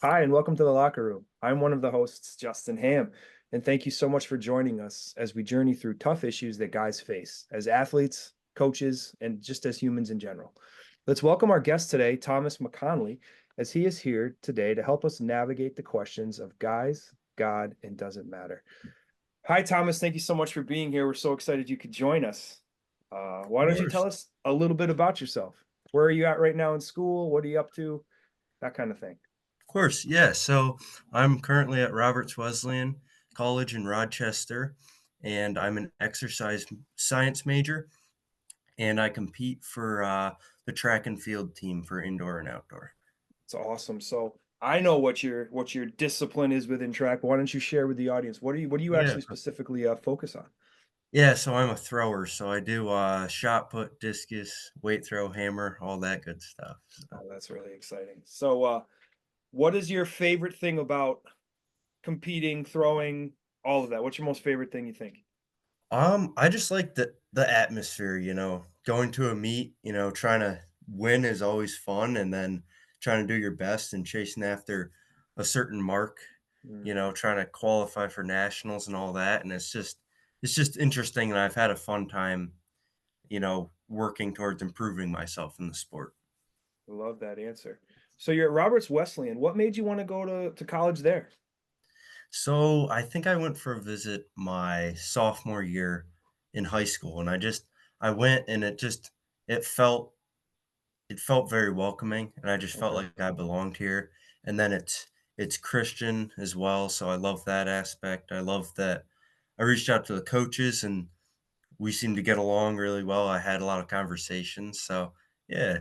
Hi, and welcome to the locker room. I'm one of the hosts, Justin Ham, and thank you so much for joining us as we journey through tough issues that guys face as athletes, coaches, and just as humans in general. Let's welcome our guest today, Thomas McConnelee, as he is here today to help us navigate the questions of guys, God, and doesn't matter. Hi, Thomas. Thank you so much for being here. We're so excited you could join us. Why Of don't you course. tell us a little bit about yourself? Where are you at right now in school? What are you up to? That kind of thing. Of course, yeah. So I'm currently at Roberts Wesleyan College in Rochester, and I'm an exercise science major, and I compete for the track and field team for indoor and outdoor. It's awesome. So I know what your discipline is within track. Why don't you share with the audience? What do you Yeah. actually specifically focus on? Yeah, so I'm a thrower, so I do shot put, discus, weight throw, hammer, all that good stuff. So. Oh, that's really exciting. So what is your favorite thing about competing, throwing, all of that? What's your most favorite thing you think? I just like the atmosphere, going to a meet, trying to win is always fun, and then trying to do your best and chasing after a certain mark, Mm, trying to qualify for nationals and all that, and it's just interesting, and I've had a fun time, working towards improving myself in the sport. I love that answer. So you're at Roberts Wesleyan. What made you want to go to college there? So I think I went for a visit my sophomore year in high school, and I went, and it felt very welcoming, and I just felt Okay. like I belonged here, and then it's Christian as well, so I love that aspect. I love that I reached out to the coaches, and we seemed to get along really well. I had a lot of conversations, so yeah,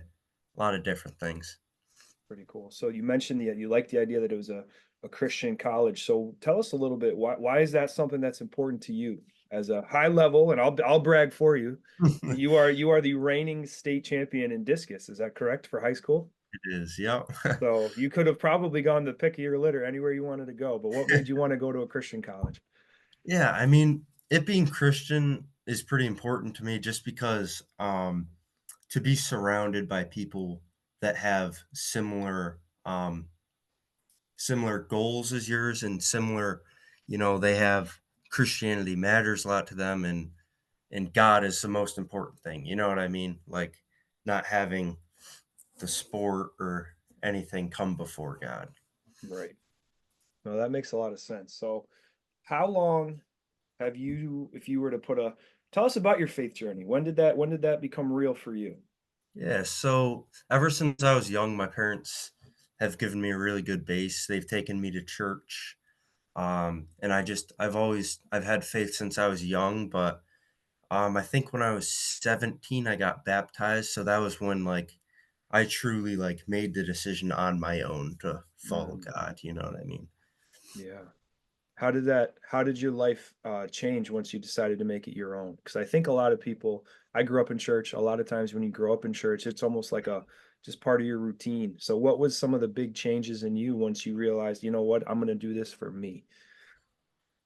a lot of different things. Pretty cool. So you mentioned that you like the idea that it was a Christian college. So tell us a little bit, why is that something that's important to you as a high level, and I'll brag for you. You are the reigning state champion in discus. Is that correct for high school? It is, yep. So you could have probably gone the pick of your litter anywhere you wanted to go, but what made you want to go to a Christian college? Yeah, I mean, it being Christian is pretty important to me just because, to be surrounded by people that have similar goals as yours and similar, they have Christianity matters a lot to them, and God is the most important thing. You know what I mean? Like not having the sport or anything come before God. Right. No, that makes a lot of sense. So how long have you, if you were to put a, tell us about your faith journey. When did that become real for you? Yeah, so ever since I was young, my parents have given me a really good base. They've taken me to church. And I've had faith since I was young, but I think when I was 17, I got baptized, so that was when, like, I truly, like, made the decision on my own to follow Mm, God, you know what I mean? yeah. How did your life change once you decided to make it your own? Because I think a lot of people, I grew up in church. A lot of times when you grow up in church, it's almost like a just part of your routine. So what was some of the big changes in you once you realized, you know what, I'm going to do this for me?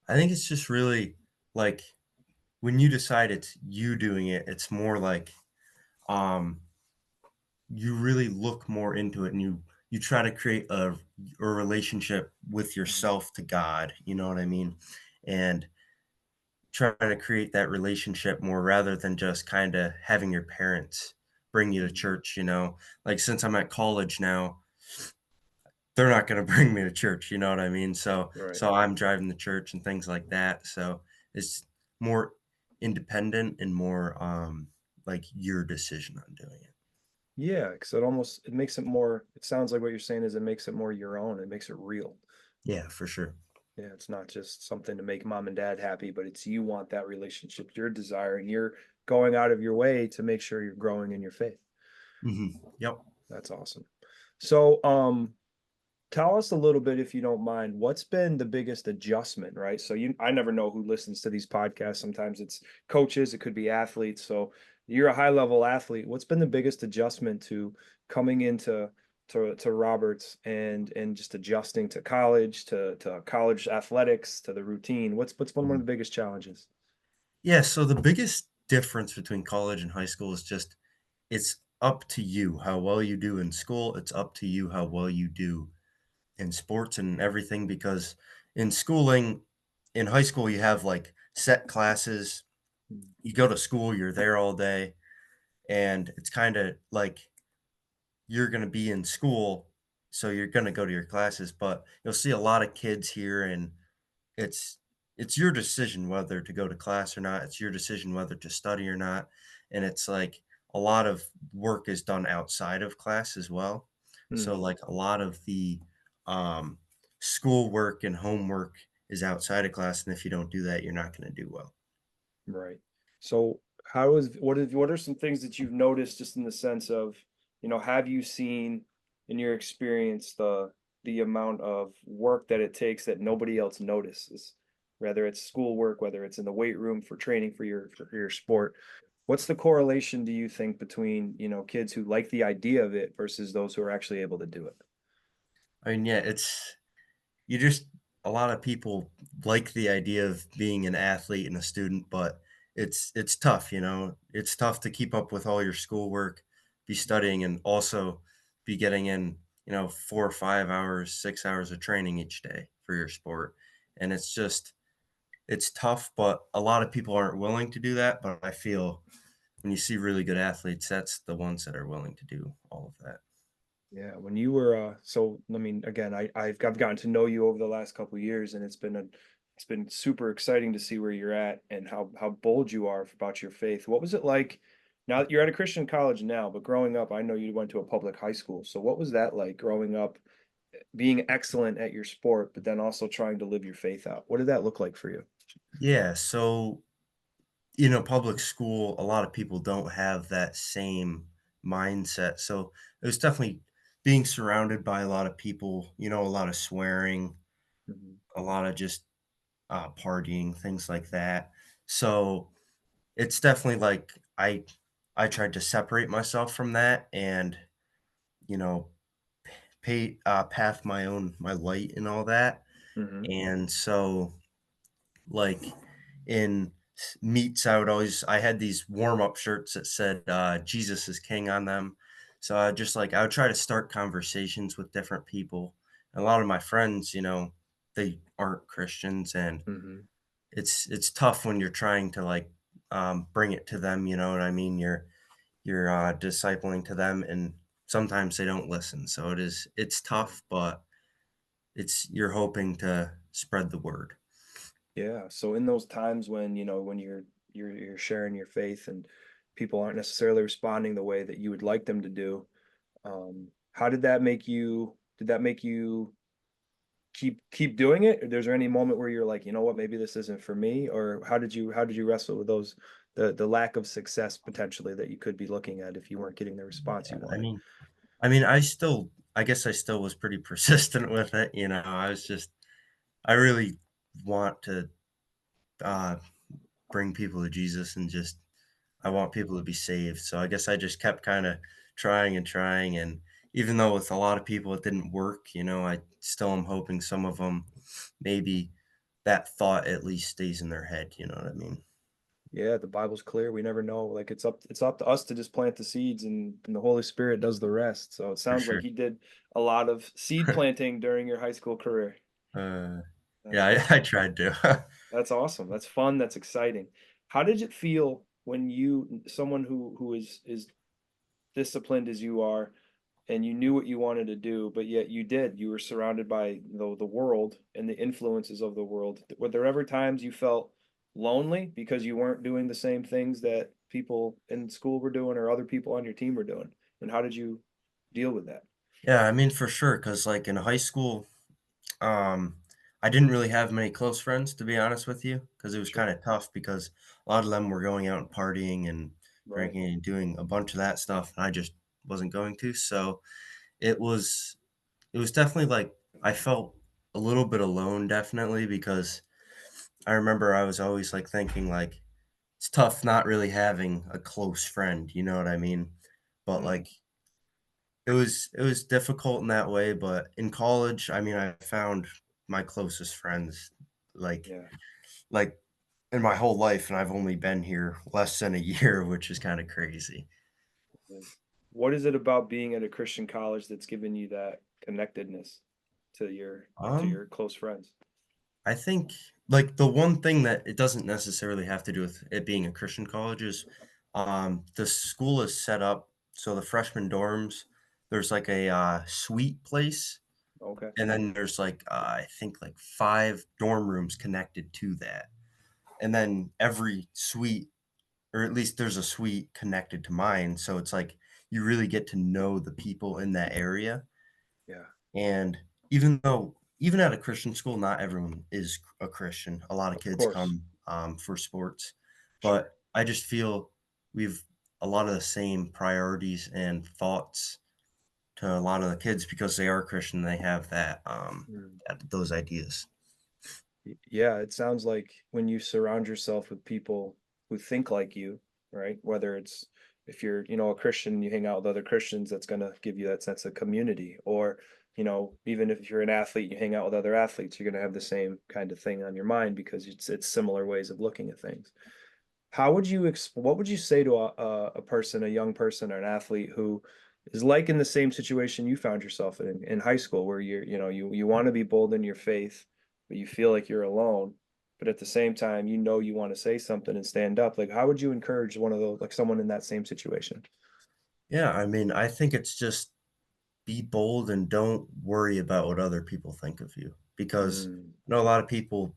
I think it's just really, like, when you decide it's you doing it, it's more like, um, you really look more into it, and you try to create a relationship with Mhm. yourself to God, you know what I mean? And trying to create that relationship more rather than just kinda having your parents bring you to Mhm. church, Like, since I'm at college now, they're not gonna bring me to church, you know what I mean? So Right. so I'm driving the church and things like that, so it's more independent and more, like, your decision on doing it. Yeah, because it almost it makes it more, it sounds like what you're saying is it makes it more your own. It makes it real. Yeah, for sure. Yeah, it's not just something to make mom and dad happy, but it's you want that relationship, you're desiring, you're going out of your way to make sure you're growing in your faith. Mhm. Yep. That's awesome. So, tell us a little bit, if you don't mind, what's been the biggest adjustment, right? So I never know who listens to these podcasts. Sometimes it's coaches, it could be athletes. So you're a high level athlete. What's been the biggest adjustment to coming into to Roberts and just adjusting to college athletics, to the routine? What's been one of Mhm. the biggest challenges? Yeah, so the biggest difference between college and high school is just it's up to you how well you do in school, it's up to you how well you do in sports and everything because in schooling, in high school, you have like set classes. Mm, You go to school, you're there all day, and it's kind of like you're going to be in school, so you're going to go to your classes, but you'll see a lot of kids here, and it's it's your decision whether to go to class or not. It's your decision whether to study or not, and it's like a lot of work is done outside of class as well. So, mm, like, a lot of the, um, schoolwork and homework is outside of class, and if you don't do that, you're not gonna do well. right. So how is what are some things that you've noticed just in the sense of, have you seen in your experience the amount of work that it takes that nobody else notices? Whether it's schoolwork, whether it's in the weight room for training for your sport. What's the correlation do you think between, kids who like the idea of it versus those who are actually able to do it? I mean, yeah, it's you just a lot of people like the idea of being an athlete and a student, but it's tough, you know? It's tough to keep up with all your schoolwork, be studying, and also be getting in, 4 or 5 hours, 6 hours of training each day for your sport, and it's tough, but a lot of people aren't willing to do that, but I feel when you see really good athletes, that's the ones that are willing to do all of that. Yeah, when you were so I mean again, I've gotten to know you over the last couple of years and it's been super exciting to see where you're at and how bold you are about your faith. What was it like now that you're at a Christian college now, but growing up, I know you went to a public high school. So what was that like growing up, being excellent at your sport, but then also trying to live your faith out? What did that look like for you? Yeah, so public school, a lot of people don't have that same mindset. So it was definitely being surrounded by a lot of people, a lot of swearing, Mhm, a lot of just partying, things like that. So it's definitely like I tried to separate myself from that and, you know, path my light and all that. mhm, And so like in meets, I had these warm-up shirts that said Jesus is King on them. So I would try to start conversations with different people. And a lot of my friends, they aren't Christians, and mhm. it's tough when you're trying to like bring it to them, you know what I mean? You're discipling to them, and sometimes they don't listen. So it's Right. tough, but it's you're hoping to spread the word. Yeah. So in those times when, when you're sharing your faith and people aren't necessarily responding the way that you would like them to do, how did that make you did that make you keep doing it? Or there's there any moment where you're like, you know what, maybe this isn't for me? Or how did you wrestle with those the lack of success potentially that you could be looking at if you weren't getting the response Yeah, you wanted? I guess I still was pretty persistent with it, I really want to, uh, bring people to Jesus, and just I want people to be saved, so I guess I just kept kinda trying and trying, and even though with a lot of people it didn't work, I still am hoping some of them, maybe that thought at least stays in their head, you know what I mean? Yeah, the Bible's clear. We never know. Like it's up to us to just plant the seeds and the Holy Spirit does the rest. So it For sounds like sure. you did a lot of seed planting during your high school career. Uh, That's yeah, I awesome. tried to. That's awesome. That's fun. That's exciting. How did it feel when someone who is disciplined as you are, and you knew what you wanted to do, but yet you were surrounded by the world and the influences of the world. Were there ever times you felt lonely because you weren't doing the same things that people in school were doing or other people on your team were doing? And how did you deal with that? Yeah, I mean, for sure, because like, in high school, Um, I didn't really have many close friends, to be honest with you, because it was Sure. kinda tough because a lot of them were going out and partying and Right. drinking and doing a bunch of that stuff, and I just wasn't going to, so it was it was definitely, like, I felt a little bit alone, definitely, because I remember I was always, like, thinking, like, it's tough not really having a close friend, you know what I mean? But, Mm, like, it was difficult in that way, but in college, I mean, I found my closest friends, like yeah. like, in my whole life, and I've only been here less than a year, which is kinda crazy. Is. What is it about being at a Christian college that's given you that connectedness to Um, your close friends? I think, like, the one thing that it doesn't necessarily have to do with it being a Christian college is, the school is set up so the freshman dorms, there's like a, suite place, Okay. and then there's like, I think like 5 dorm rooms connected to that. And then every suite, or at least there's a suite connected to mine, so it's like you really get to know the people in that area. Yeah, And even at a Christian school, not everyone is a Christian. A lot of of kids course. come, for sports, Sure. but I just feel we've a lot of the same priorities and thoughts to a lot of the kids because they are Christian, they have Mm. those ideas. Yeah, it sounds like when you surround yourself with people who think like you, right? Whether it's if you're, a Christian, you hang out with other Christians, that's going to give you that sense of community. Or, even if you're an athlete, you hang out with other athletes, you're going to have the same kind of thing on your mind because it's similar ways of looking at things. What would you say to a person, a young person or an athlete who is like in the same situation you found yourself in high school where you want to be bold in your faith, but you feel like you're alone, but at the same time, you want to say something and stand up. Like, how would you encourage one of those, like someone in that same situation? Yeah, I mean, I think it's just be bold and don't worry about what other people think of you, because Mm, I know a lot of people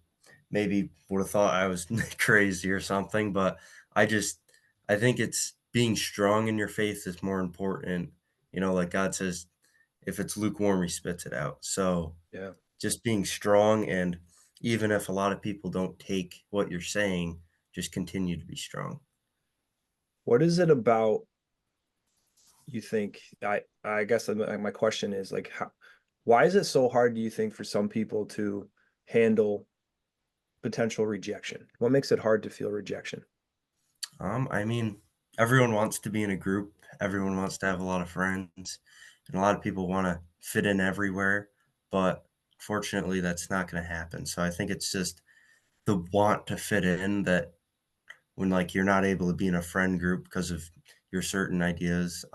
maybe would have thought I was crazy or something, but I just I think it's being strong in your faith is more important. Like God says, if it's lukewarm, he spits it out. So yeah. just being strong, and even if a lot of people don't take what you're saying, just continue to be strong. What is it about you think I guess my question is like why is it so hard do you think for some people to handle potential rejection? What makes it hard to feel rejection? I mean, everyone wants to be in a group. Everyone wants to have a lot of friends, and a lot of people want to fit in everywhere. But fortunately, that's not going to happen. So I think it's just the want to fit in that when like you're not able to be in a friend group because of your certain ideas,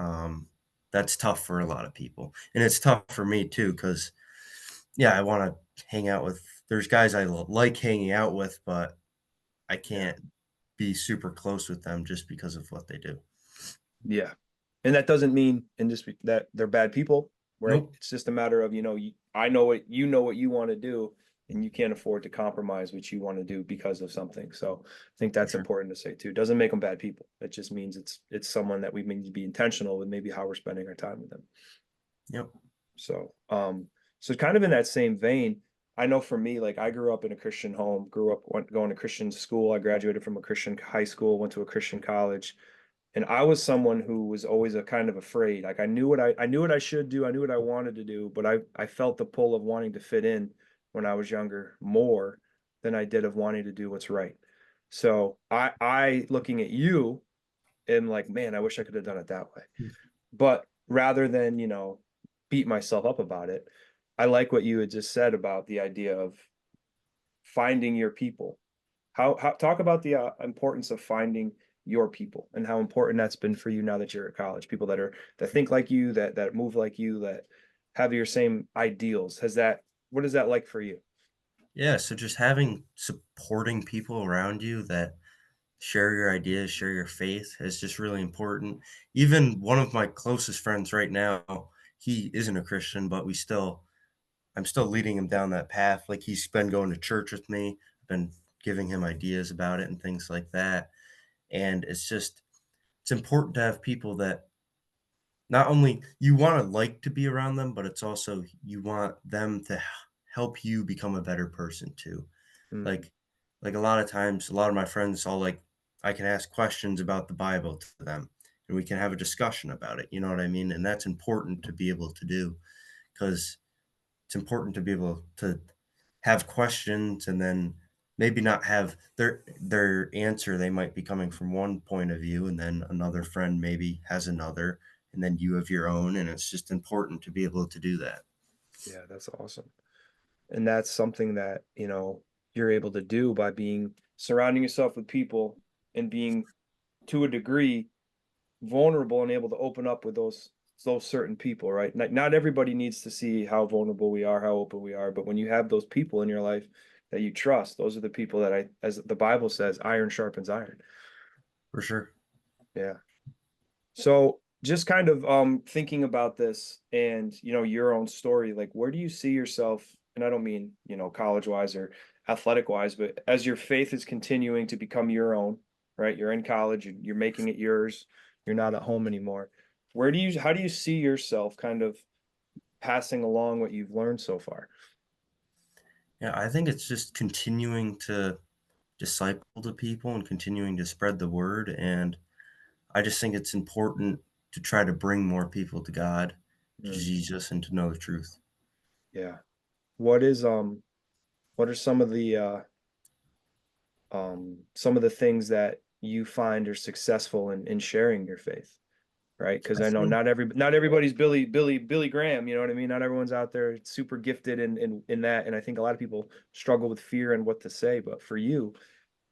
that's tough for a lot of people, and it's tough for me too. Because yeah, I want to hang out with. There's guys I like hanging out with, but I Yeah. can't be super close with them just because of what they do. Yeah. And that doesn't mean that they're bad people, right? Nope, It's just a matter of, I know what you want to do, and you can't afford to compromise what you want to do because of something. So I think for that's sure. important to say too. It doesn't make them bad people. It just means it's someone that we need to be intentional with maybe how we're spending our time with them. Yep. So, so kind of in that same vein, I know for me, like I grew up in a Christian home, going to Christian school. I graduated from a Christian high school, went to a Christian college, and I was someone who was always a kind of afraid. Like I knew what I should do, I knew what I wanted to do, but I felt the pull of wanting to fit in when I was younger more than I did of wanting to do what's right. So I looking at you am like, man, I wish I could have done it that way. But rather than, beat myself up about it, I like what you had just said about the idea of finding your people. How talk about the importance of finding your people and how important that's been for you now that you're at college. People that think like you, that move like you, that have your same ideals. What is that like for you? Yeah, so just having supporting people around you that share your ideas, share your faith is just really important. Even one of my closest friends right now, he isn't a Christian, but I'm still leading him down that path. Like he's been going to church with me, I've been giving him ideas about it and things like that. And it's important to have people that not only you wanna like to be around them, but it's also you want them to help you become a better person too. Mm, Like like a lot of times, a lot of my friends all like I can ask questions about the Bible to them, and we can have a discussion about it, you know what I mean? And that's important to be able to do because it's important to be able to have questions and then maybe not have their answer. They might be coming from one point of view, and then another friend maybe has another, and then you have your own, and it's just important to be able to do that. yeah, that's awesome. And that's something that, you're able to do by being surrounding yourself with people and being to a degree vulnerable and able to open up with those those certain people, right? Not everybody needs to see how vulnerable we are, how open we are, but when you have those people in your life that you trust, those are the people that as the Bible says, iron sharpens iron. For sure. Yeah. So just kind of thinking about this and your own story, like where do you see yourself? And I don't mean, college wise or athletic wise, but as your faith is continuing to become your own, right? You're in college, you're making it yours, you're not at home anymore. How do you see yourself kind of passing along what you've learned so far? Yeah, I think it's just continuing to disciple the people and continuing to spread the word. And I just think it's important to try to bring more people to God, to Mm, Jesus, and to know the truth. yeah. What is what are some of the things that you find are successful in sharing your faith? Right? Because I I know think not everybody's Billy Graham. You know what I mean? Not everyone's out there super gifted in that. And I think a lot of people struggle with fear and what to say. But for you,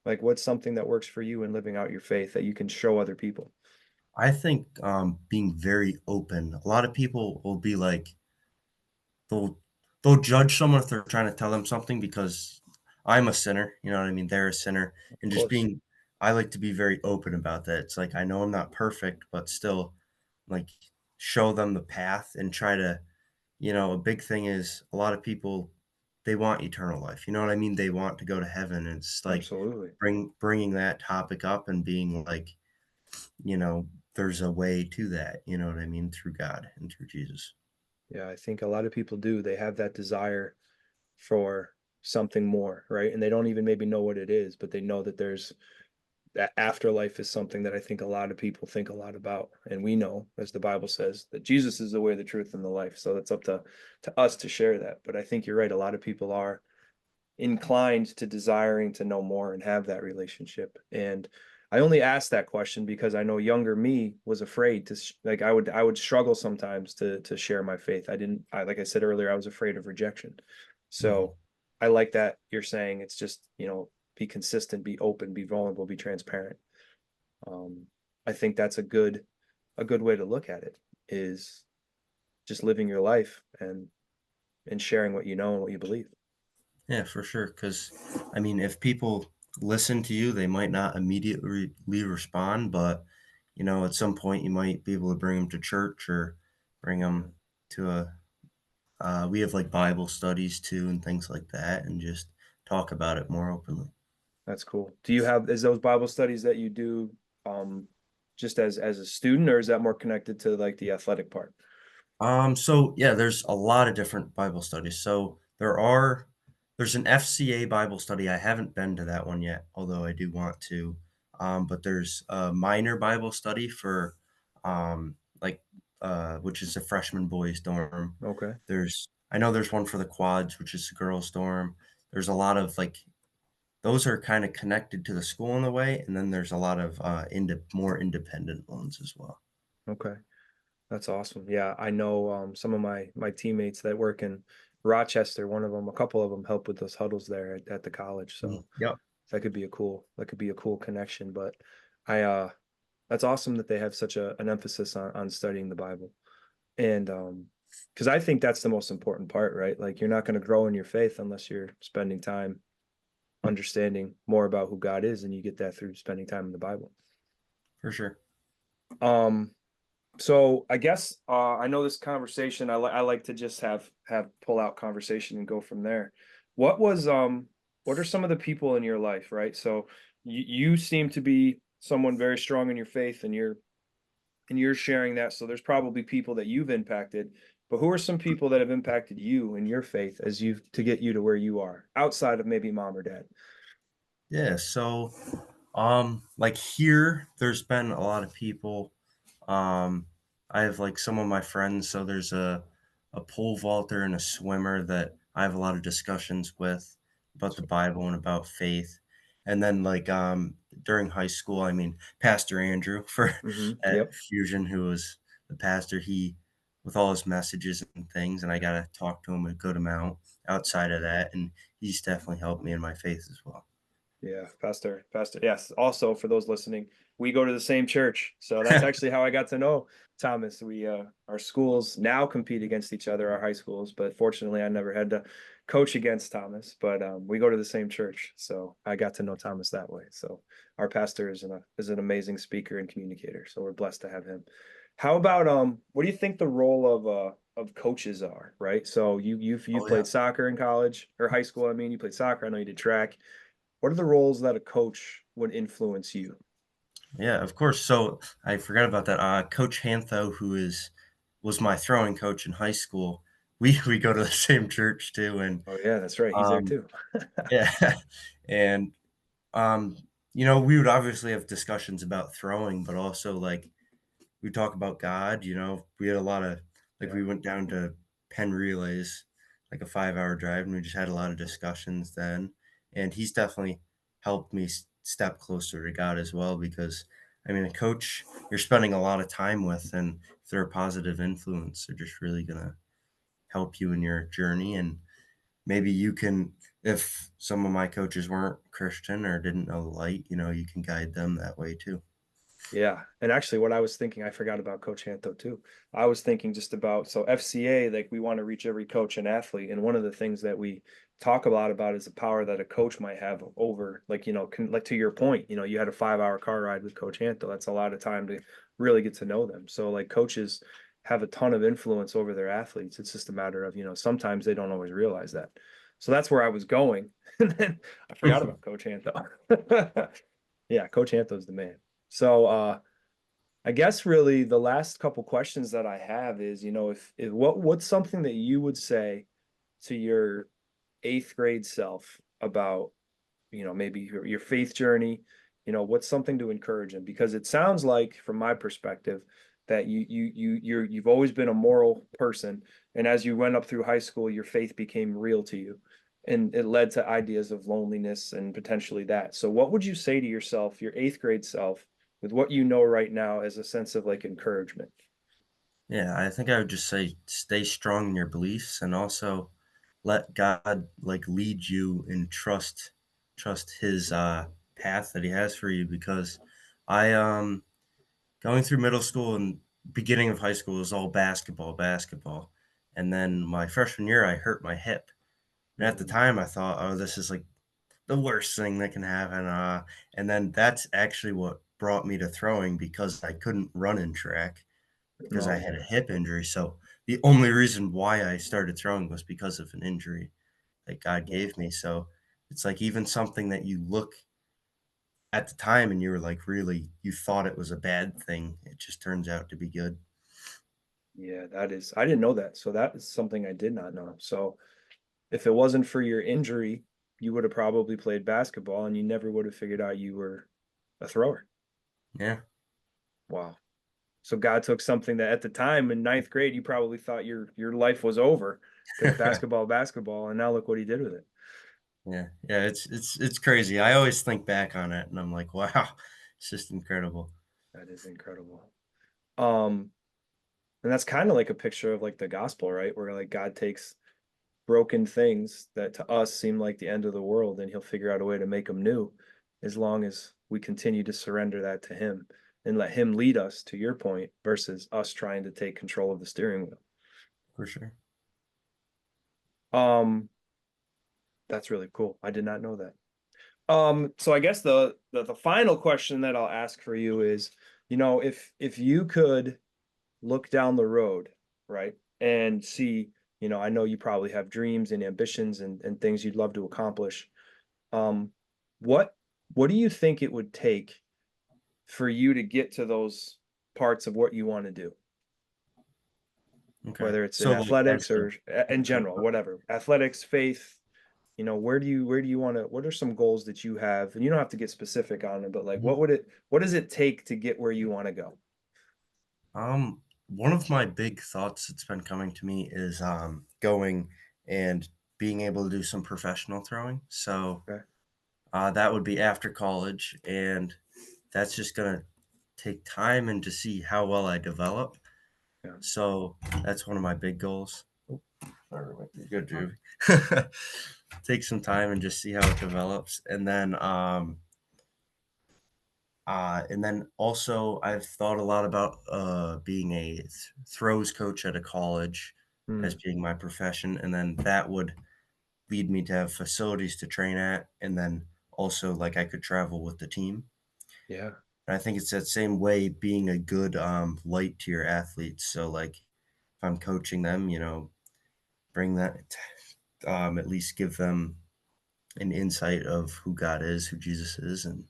like, what's something that works for you in living out your faith that you can show other people? being very open. A lot of people will be like, they'll they'll judge someone if they're trying to tell them something because I'm a sinner, you know what I mean? They're a sinner, Of and just course, being I like to be very open about that. It's like I know I'm not perfect, but still like show them the path and try to, a big thing is a lot of people they want eternal life. You know what I mean? They want to go to heaven. And it's like absolutely. bringing that topic up and being like, you know, there's a way to that, you know what I mean, through God and through Jesus. Yeah, I think a lot of people do. They have that desire for something more, right? And they don't even maybe know what it is, but they know that there's that afterlife is something that I think a lot of people think a lot about. And we know, as the Bible says, that Jesus is the way, the truth, and the life. So it's up to us to share that. But I think you're right. A lot of people are inclined to desiring to know more and have that relationship. And I only asked that question because I know younger me was afraid to like I would struggle sometimes to share my faith. Like I said earlier, I was afraid of rejection. Mhm. So I like that you're saying it's just, be consistent, be open, be vulnerable, be transparent. Um, I think that's a good way to look at it is just living your life and sharing what you know and what you believe. Yeah, for sure. Because, I mean, if people listen to you, they might not immediately respond, but, at some point you might be able to bring them to church or bring Yeah. them to we have like Bible studies too and things like that and just talk about it more openly. That's cool. Do you have is those Bible studies that you do um just as a student, or is that more connected to like the athletic part? So yeah, there's a lot of different Bible studies. So there's an FCA Bible study. I haven't been to that one yet, although I do want to. But there's a minor Bible study for like which is a freshman boys dorm. Okay. I know there's one for the quads, which is a girls dorm. There's a lot of like those are kind of connected to the school in a way, and then there's a lot of more independent ones as well. Okay. That's awesome. Yeah, I know some of my teammates that work in Rochester, one of them, a couple of them help with those huddles there at the college. So Yep. that could be a cool connection. But I that's awesome that they have such an emphasis on studying the Bible. And because I think that's the most important part, right? Like you're not going to grow in your faith unless you're spending time understanding more about who God is, and you get that through spending time in the Bible. For sure. Um, so I guess I know this conversation. I like to just have pull out conversation and go from there. What was what are some of the people in your life, right? So you seem to be someone very strong in your faith, and you're sharing that. So there's probably people that you've impacted, but who are some people that have impacted you in your faith as you to get you to where you are outside of maybe mom or dad? Yeah, so, like here, there's been a lot of people. Um, I have like some of my friends, so there's a pole vaulter and a swimmer that I have a lot of discussions with about the Bible and about faith. And then like during high school, I mean, Pastor Andrew for at Yep. Fusion, who was the pastor, he with all his messages and things, and I got to talk to him a good amount outside of that, and he's definitely helped me in my faith as well. Yeah, Pastor. Yes. Also, for those listening, we go to the same church. So that's actually how I got to know Thomas. We our schools now compete against each other, our high schools, but fortunately I never had to coach against Thomas, but we go to the same church. So I got to know Thomas that way. So our pastor is an amazing speaker and communicator. So we're blessed to have him. How about what do you think the role of coaches are, right? So you Oh, yeah. played soccer in college or high school, I mean, you played soccer, I know you did track. What are the roles that a coach would influence you? Yeah, of course. So I forgot about that. Coach Hantho, who was my throwing coach in high school, we go to the same church too, and Oh yeah, that's right. He's there um, too. yeah, and um, we would obviously have discussions about throwing, but also like we talk about God. We had a lot of like Yeah. we went down to Penn Relays, like a 5 hour drive, and we just had a lot of discussions then. And he's definitely helped me step closer to God as well because I mean, a coach you're spending a lot of time with, and if they're a positive influence, they're just really gonna help you in your journey. And maybe you can, if some of my coaches weren't Christian or didn't know the light, you can guide them that way too. Yeah. And actually what I was thinking, I forgot about Coach Hanto too. I was thinking just about so FCA, like we want to reach every coach and athlete. And one of the things that we talk a lot about is the power that a coach might have over, like, like to your point, you had a 5 hour car ride with Coach Hanto. That's a lot of time to really get to know them. So like coaches have a ton of influence over their athletes. It's just a matter of, sometimes they don't always realize that. So that's where I was going. And then I forgot about Coach Hanto. Yeah, Coach Hanto's the man. So I guess really the last couple questions that I have is, if what's something that you would say to your eighth grade self about, maybe your faith journey, what's something to encourage him? Because it sounds like, from my perspective, that you've always been a moral person, and as you went up through high school, your faith became real to you, and it led to ideas of loneliness and potentially that. So, what would you say to yourself, your eighth grade self, with what you know right now as a sense of like encouragement? Yeah, I think I would just say stay strong in your beliefs and also let God like lead you and trust his path that he has for you because I going through middle school and beginning of high school was all basketball, basketball. And then my freshman year I hurt my hip. And at the Mm, time I thought, oh, this is like the worst thing that can happen. And then that's actually what brought me to throwing because I couldn't run in track because oh I had a man, hip injury. So the only reason why I started throwing was because of an injury that God wow. gave me. So it's like even something that you look at the time and you were like really you thought it was a bad thing, it just turns out to be good. Yeah, that is, I didn't know that. So that is something I did not know. So if it wasn't for your injury, you would have probably played basketball and you never would have figured out you were a thrower. Yeah. Wow. So God took something that at the time in ninth grade you probably thought your life was over because basketball, and now look what he did with it. Yeah. Yeah, it's crazy. I always think back on it and I'm like, wow, it's just incredible. That is incredible. Um, and that's kind of like a picture of like the gospel, right? Where like God takes broken things that to us seem like the end of the world, and he'll figure out a way to make them new as long as we continue to surrender that to him and let him lead us, to your point, versus us trying to take control of the steering wheel. For sure. Um, that's really cool. I did not know that. So I guess the final question that I'll ask for you is, if you could look down the road, right, and see, I know you probably have dreams and ambitions and things you'd love to accomplish. Um, what what do you think it would take for you to get to those parts of what you want to do? Okay. Whether it's in So like athletics as or in general, whatever. Athletics, faith, where do you want to, what are some goals that you have? And you don't have to get specific on it, but like Mhm. what does it take to get where you want to go? One of my big thoughts that's been coming to me is going and being able to do some professional throwing. So Okay. that would be after college, and that's just gonna take time and to see how well I develop. Yeah. So that's one of my big goals. Oh, sorry, you're good, Juve. Take some time and just see how it develops, and then And then also I've thought a lot about being a throws coach at a college as Mm, being my profession, and then that would lead me to have facilities to train at, and then also like I could travel with the team. yeah. And I think it's that same way being a good light to your athletes. So like if I'm coaching them, bring that at least give them an insight of who God is, who Jesus is, and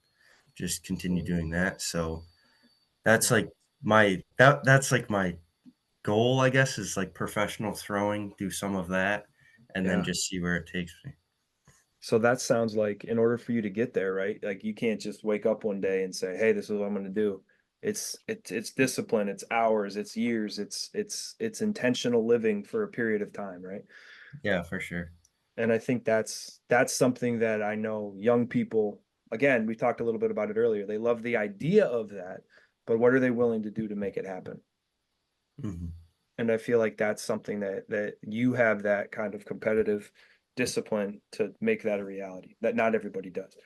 just continue Absolutely. doing that. So that's Yeah. like that's like my goal, I guess, is like professional throwing, do some of that, and then Yeah. just see where it takes me. So that sounds like in order for you to get there, right? Like you can't just wake up one day and say, "Hey, this is what I'm going to do." It's discipline, it's hours, it's years, it's intentional living for a period of time, right? Yeah, for sure. And I think that's something that I know young people, again, we talked a little bit about it earlier. They love the idea of that, but what are they willing to do to make it happen? Mhm. And I feel like that's something that you have that kind of competitive discipline to make that a reality that not everybody does.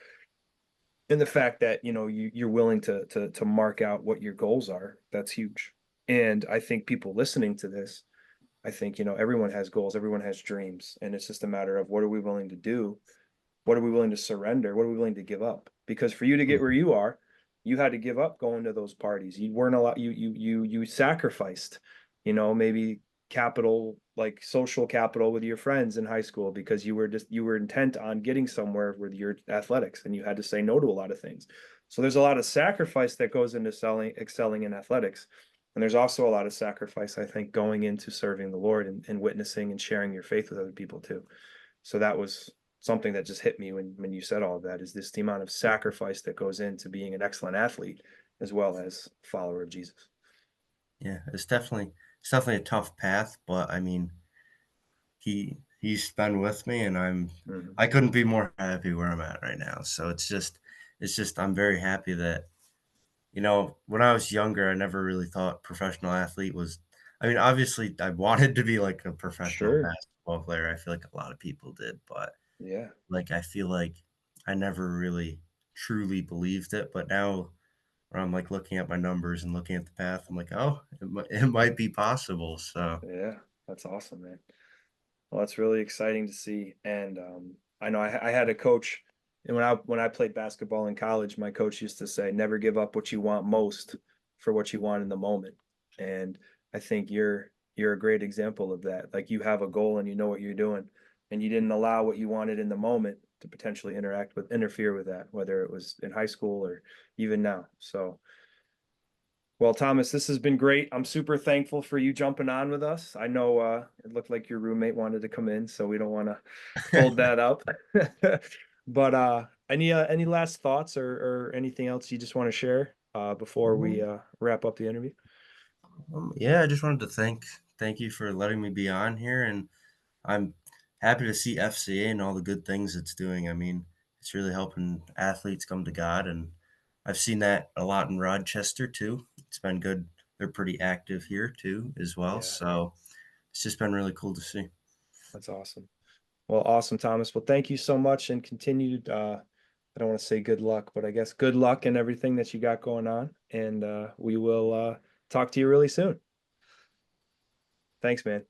And the fact that, you're willing to mark out what your goals are, that's huge. And I think people listening to this, I think, everyone has goals, everyone has dreams, and it's just a matter of what are we willing to do, what are we willing to surrender? What are we willing to give up? Because for you to get where Mhm. you are, you had to give up going to those parties. You weren't allowed, you sacrificed, maybe capital, like social capital with your friends in high school because you were intent on getting somewhere with your athletics and you had to say no to a lot of things. So there's a lot of sacrifice that goes into excelling in athletics. And there's also a lot of sacrifice, I think, going into serving the Lord and witnessing and sharing your faith with other people too. So that was something that just hit me when you said all of that is this the amount of sacrifice that goes into being an excellent athlete as well as a follower of Jesus. Yeah, it's definitely a tough path, but I mean, he's been with me, and Mhm. I couldn't be more happy where I'm at right now. So it's just I'm very happy that when I was younger, I never really thought professional athlete was. I mean, obviously, I wanted to be like a professional Sure. basketball player. I feel like a lot of people did, but Yeah. like I feel like I never really truly believed it. But now, where I'm like looking at my numbers and looking at the path, I'm like, oh, it might be possible. So Yeah. That's awesome, man. Well, that's really exciting to see. And I know I had a coach, and when I played basketball in college, my coach used to say, "Never give up what you want most for what you want in the moment." And I think you're a great example of that. Like you have a goal and you know what you're doing, and you didn't allow what you wanted in the moment to potentially interfere with that, whether it was in high school or even now. So well, Thomas, this has been great. I'm super thankful for you jumping on with us. I know it looked like your roommate wanted to come in, so we don't want to hold that up. But any last thoughts or anything else you just want to share before we um, wrap up the interview? yeah, I just wanted to thank you for letting me be on here, and I'm happy to see FCA and all the good things it's doing. I mean, it's really helping athletes come to God, and I've seen that a lot in Rochester too. It's been good. They're pretty active here too, as well. Yeah, So it's just been really cool to see. that's awesome. Well, awesome, Thomas. Well, thank you so much and continued I don't want to say good luck, but I guess good luck in everything that you got going on. And we will talk to you really soon. Thanks, man.